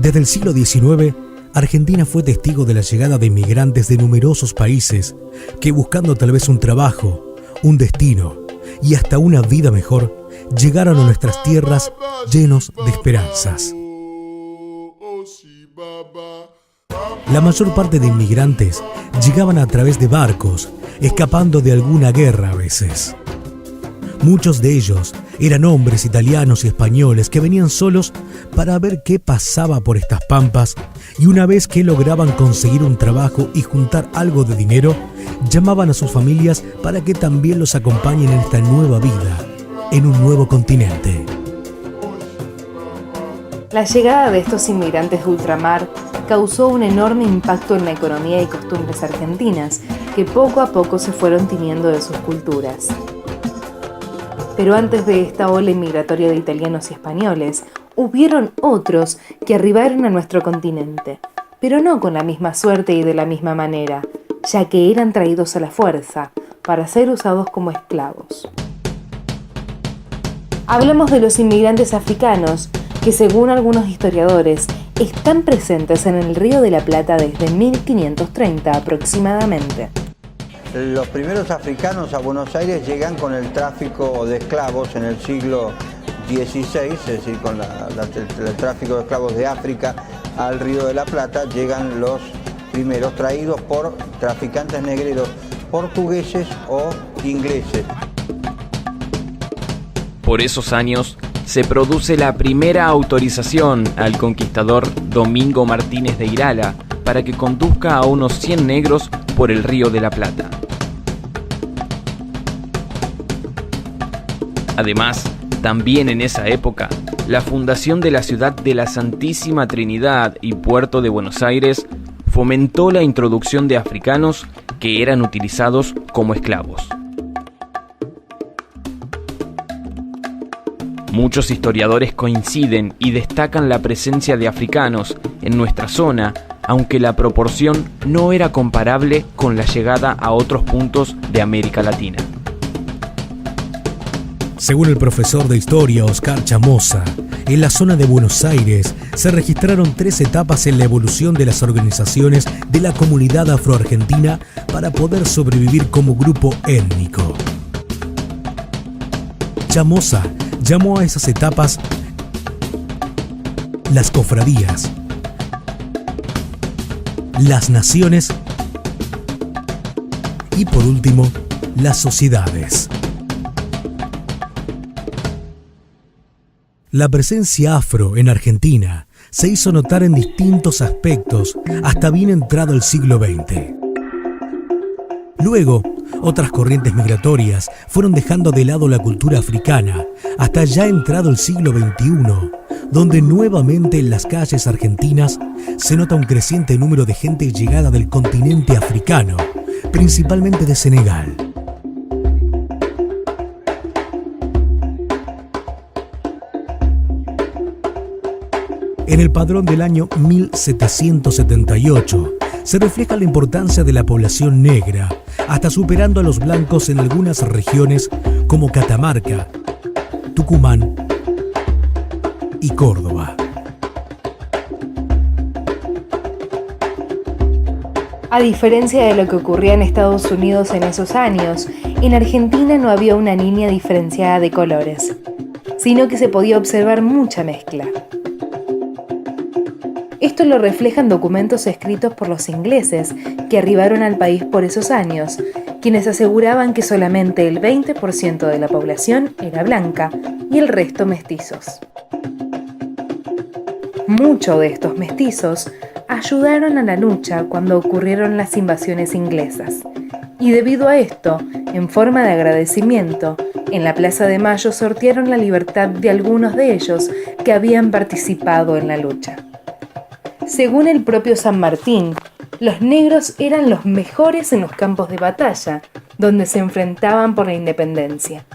Desde el siglo XIX, Argentina fue testigo de la llegada de inmigrantes de numerosos países que, buscando tal vez un trabajo, un destino y hasta una vida mejor, llegaron a nuestras tierras llenos de esperanzas. La mayor parte de inmigrantes llegaban a través de barcos, escapando de alguna guerra a veces. Muchos de ellos eran hombres italianos y españoles que venían solos para ver qué pasaba por estas pampas, y una vez que lograban conseguir un trabajo y juntar algo de dinero, llamaban a sus familias para que también los acompañen en esta nueva vida, en un nuevo continente. La llegada de estos inmigrantes de ultramar causó un enorme impacto en la economía y costumbres argentinas, que poco a poco se fueron tiñendo de sus culturas. Pero antes de esta ola inmigratoria de italianos y españoles, hubieron otros que arribaron a nuestro continente, pero no con la misma suerte y de la misma manera, ya que eran traídos a la fuerza para ser usados como esclavos. Hablamos de los inmigrantes africanos, que según algunos historiadores, están presentes en el Río de la Plata desde 1530 aproximadamente. Los primeros africanos a Buenos Aires llegan con el tráfico de esclavos en el siglo XVI, es decir, con el tráfico de esclavos de África al Río de la Plata, llegan los primeros traídos por traficantes negreros portugueses o ingleses. Por esos años se produce la primera autorización al conquistador Domingo Martínez de Irala para que conduzca a unos 100 negros por el Río de la Plata. Además, también en esa época, la fundación de la ciudad de la Santísima Trinidad y Puerto de Buenos Aires fomentó la introducción de africanos que eran utilizados como esclavos. Muchos historiadores coinciden y destacan la presencia de africanos en nuestra zona, aunque la proporción no era comparable con la llegada a otros puntos de América Latina. Según el profesor de historia Oscar Chamosa, en la zona de Buenos Aires se registraron 3 etapas en la evolución de las organizaciones de la comunidad afroargentina para poder sobrevivir como grupo étnico. Chamosa llamó a esas etapas las cofradías, las naciones y, por último, las sociedades. La presencia afro en Argentina se hizo notar en distintos aspectos hasta bien entrado el siglo XX. Luego, otras corrientes migratorias fueron dejando de lado la cultura africana hasta ya entrado el siglo XXI, donde nuevamente en las calles argentinas se nota un creciente número de gente llegada del continente africano, principalmente de Senegal. En el padrón del año 1778 se refleja la importancia de la población negra, hasta superando a los blancos en algunas regiones como Catamarca, Tucumán y Córdoba. A diferencia de lo que ocurría en Estados Unidos en esos años, en Argentina no había una línea diferenciada de colores, sino que se podía observar mucha mezcla. Esto lo reflejan documentos escritos por los ingleses que arribaron al país por esos años, quienes aseguraban que solamente el 20% de la población era blanca y el resto mestizos. Muchos de estos mestizos ayudaron a la lucha cuando ocurrieron las invasiones inglesas, y debido a esto, en forma de agradecimiento, en la Plaza de Mayo sortearon la libertad de algunos de ellos que habían participado en la lucha. Según el propio San Martín, los negros eran los mejores en los campos de batalla, donde se enfrentaban por la independencia.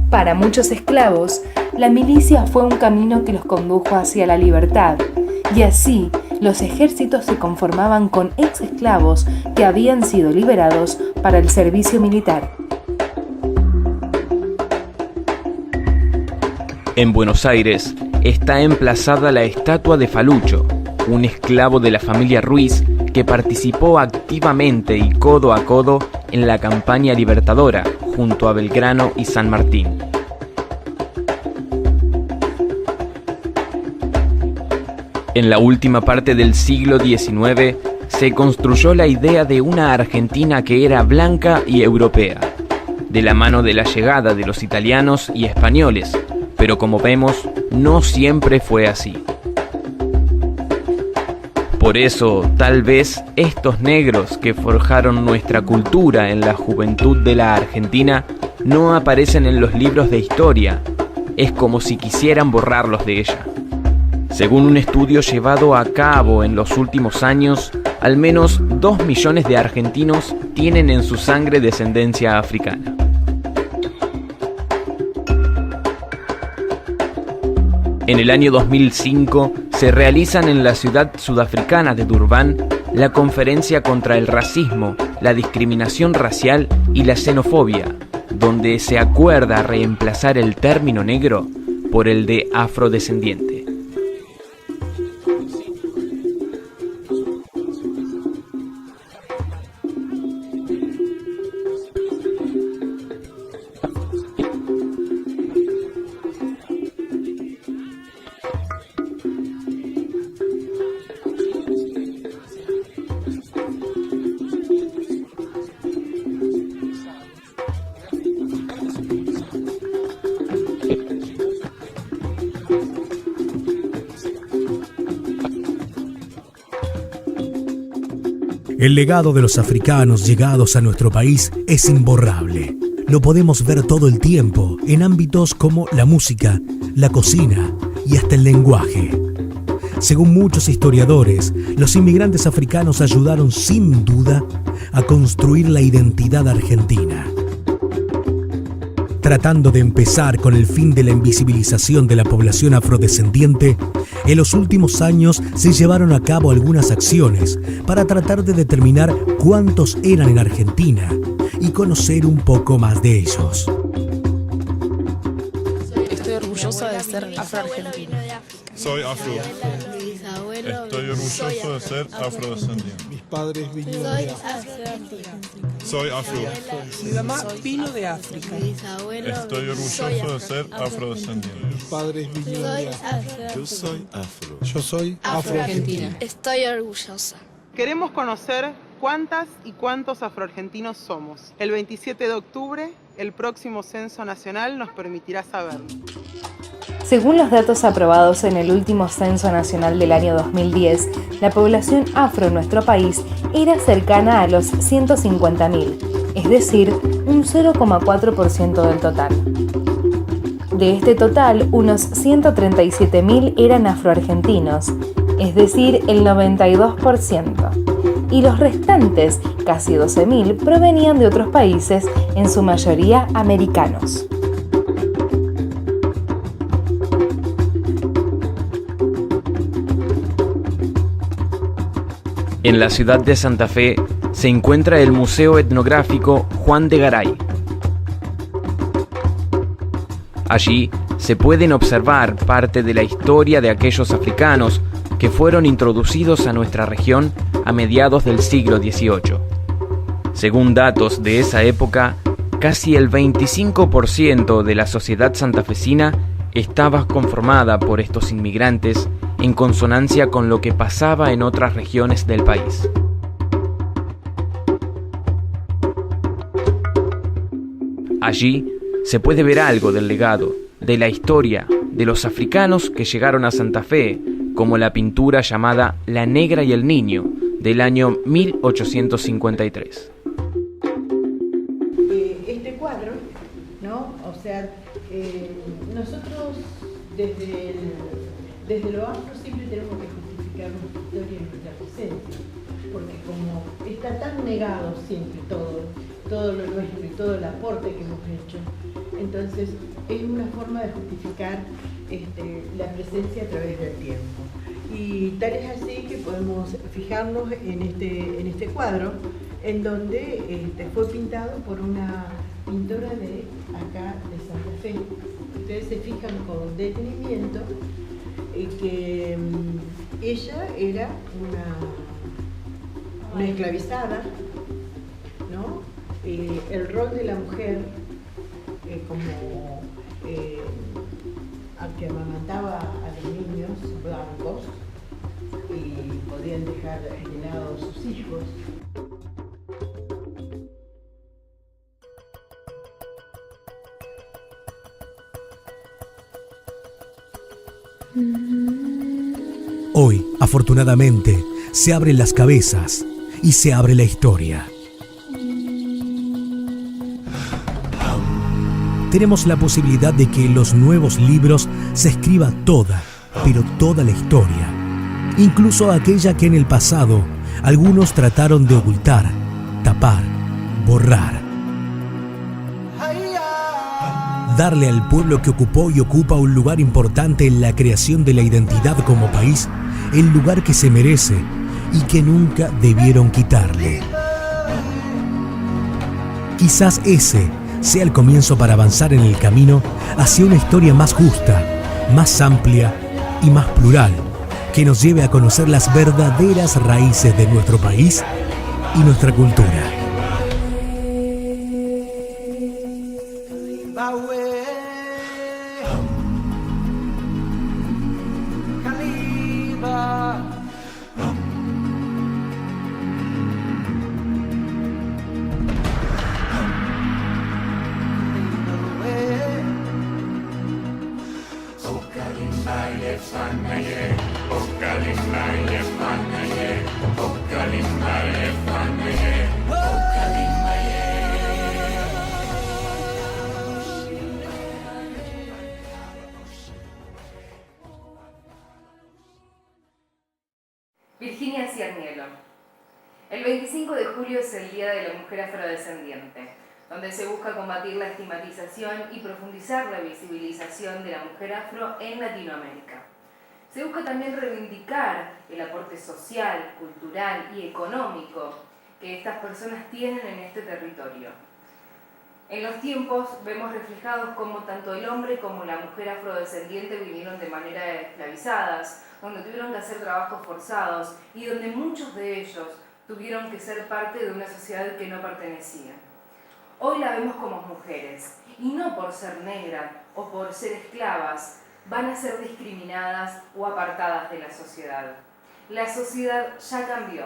Para muchos esclavos, la milicia fue un camino que los condujo hacia la libertad, y así los ejércitos se conformaban con ex-esclavos que habían sido liberados para el servicio militar. En Buenos Aires, está emplazada la estatua de Falucho, un esclavo de la familia Ruiz que participó activamente y codo a codo en la campaña libertadora junto a Belgrano y San Martín. En la última parte del siglo XIX se construyó la idea de una Argentina que era blanca y europea, de la mano de la llegada de los italianos y españoles, pero como vemos, no siempre fue así. Por eso, tal vez, estos negros que forjaron nuestra cultura en la juventud de la Argentina no aparecen en los libros de historia. Es como si quisieran borrarlos de ella. Según un estudio llevado a cabo en los últimos años, al menos 2 millones de argentinos tienen en su sangre descendencia africana. En el año 2005 se realizan en la ciudad sudafricana de Durban la conferencia contra el racismo, la discriminación racial y la xenofobia, donde se acuerda reemplazar el término negro por el de afrodescendiente. El legado de los africanos llegados a nuestro país es imborrable. Lo podemos ver todo el tiempo en ámbitos como la música, la cocina y hasta el lenguaje. Según muchos historiadores, los inmigrantes africanos ayudaron sin duda a construir la identidad argentina. Tratando de empezar con el fin de la invisibilización de la población afrodescendiente, en los últimos años se llevaron a cabo algunas acciones para tratar de determinar cuántos eran en Argentina y conocer un poco más de ellos. Estoy orgullosa de ser afroargentina. Soy afro. Estoy orgulloso de ser afrodescendiente. Mis padres vinieron de África. Soy afro. Mi mamá vino de África. Estoy orgulloso de ser afrodescendiente. Mis padres vinieron de África. Yo soy afro. Yo soy afroargentina. Estoy orgullosa. Queremos conocer cuántas y cuántos afroargentinos somos. El 27 de octubre, el próximo censo nacional nos permitirá saberlo. Según los datos aprobados en el último censo nacional del año 2010, la población afro en nuestro país era cercana a los 150.000, es decir, un 0,4% del total. De este total, unos 137.000 eran afroargentinos, es decir, el 92%, y los restantes, casi 12.000, provenían de otros países, en su mayoría americanos. En la ciudad de Santa Fe se encuentra el Museo Etnográfico Juan de Garay. Allí se pueden observar parte de la historia de aquellos africanos que fueron introducidos a nuestra región a mediados del siglo XVIII. Según datos de esa época, casi el 25% de la sociedad santafesina estaba conformada por estos inmigrantes en consonancia con lo que pasaba en otras regiones del país. Allí se puede ver algo del legado, de la historia, de los africanos que llegaron a Santa Fe, como la pintura llamada La Negra y el Niño, del año 1853. Este cuadro, ¿no? O sea, nosotros desde lo afro siempre tenemos que justificar nuestra historia y nuestra presencia, porque como está tan negado siempre todo lo nuestro y todo el aporte que hemos hecho, entonces es una forma de justificar la presencia a través del tiempo. Y tal es así que podemos fijarnos en este cuadro, en donde fue pintado por una pintora de acá de Santa Fe. Ustedes se fijan con detenimiento que ella era una esclavizada, ¿no? El rol de la mujer como a que amamantaba a los niños blancos y podían dejar heredados sus hijos. Hoy, afortunadamente, se abren las cabezas y se abre la historia. Tenemos la posibilidad de que en los nuevos libros se escriba toda, pero toda la historia, incluso aquella que en el pasado algunos trataron de ocultar, tapar, borrar. Darle al pueblo que ocupó y ocupa un lugar importante en la creación de la identidad como país, el lugar que se merece y que nunca debieron quitarle. Quizás ese sea el comienzo para avanzar en el camino hacia una historia más justa, más amplia y más plural, que nos lleve a conocer las verdaderas raíces de nuestro país y nuestra cultura. Virginia Ciernielo. El 25 de julio es el Día de la Mujer Afrodescendiente, donde se busca combatir la estigmatización y profundizar la visibilización de la mujer afro en Latinoamérica. Se busca también reivindicar el aporte social, cultural y económico que estas personas tienen en este territorio. En los tiempos vemos reflejados cómo tanto el hombre como la mujer afrodescendiente vivieron de manera esclavizadas, donde tuvieron que hacer trabajos forzados y donde muchos de ellos tuvieron que ser parte de una sociedad que no pertenecía. Hoy la vemos como mujeres, y no por ser negra o por ser esclavas, van a ser discriminadas o apartadas de la sociedad. La sociedad ya cambió,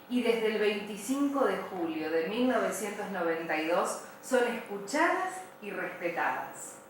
y desde el 25 de julio de 1992 son escuchadas y respetadas.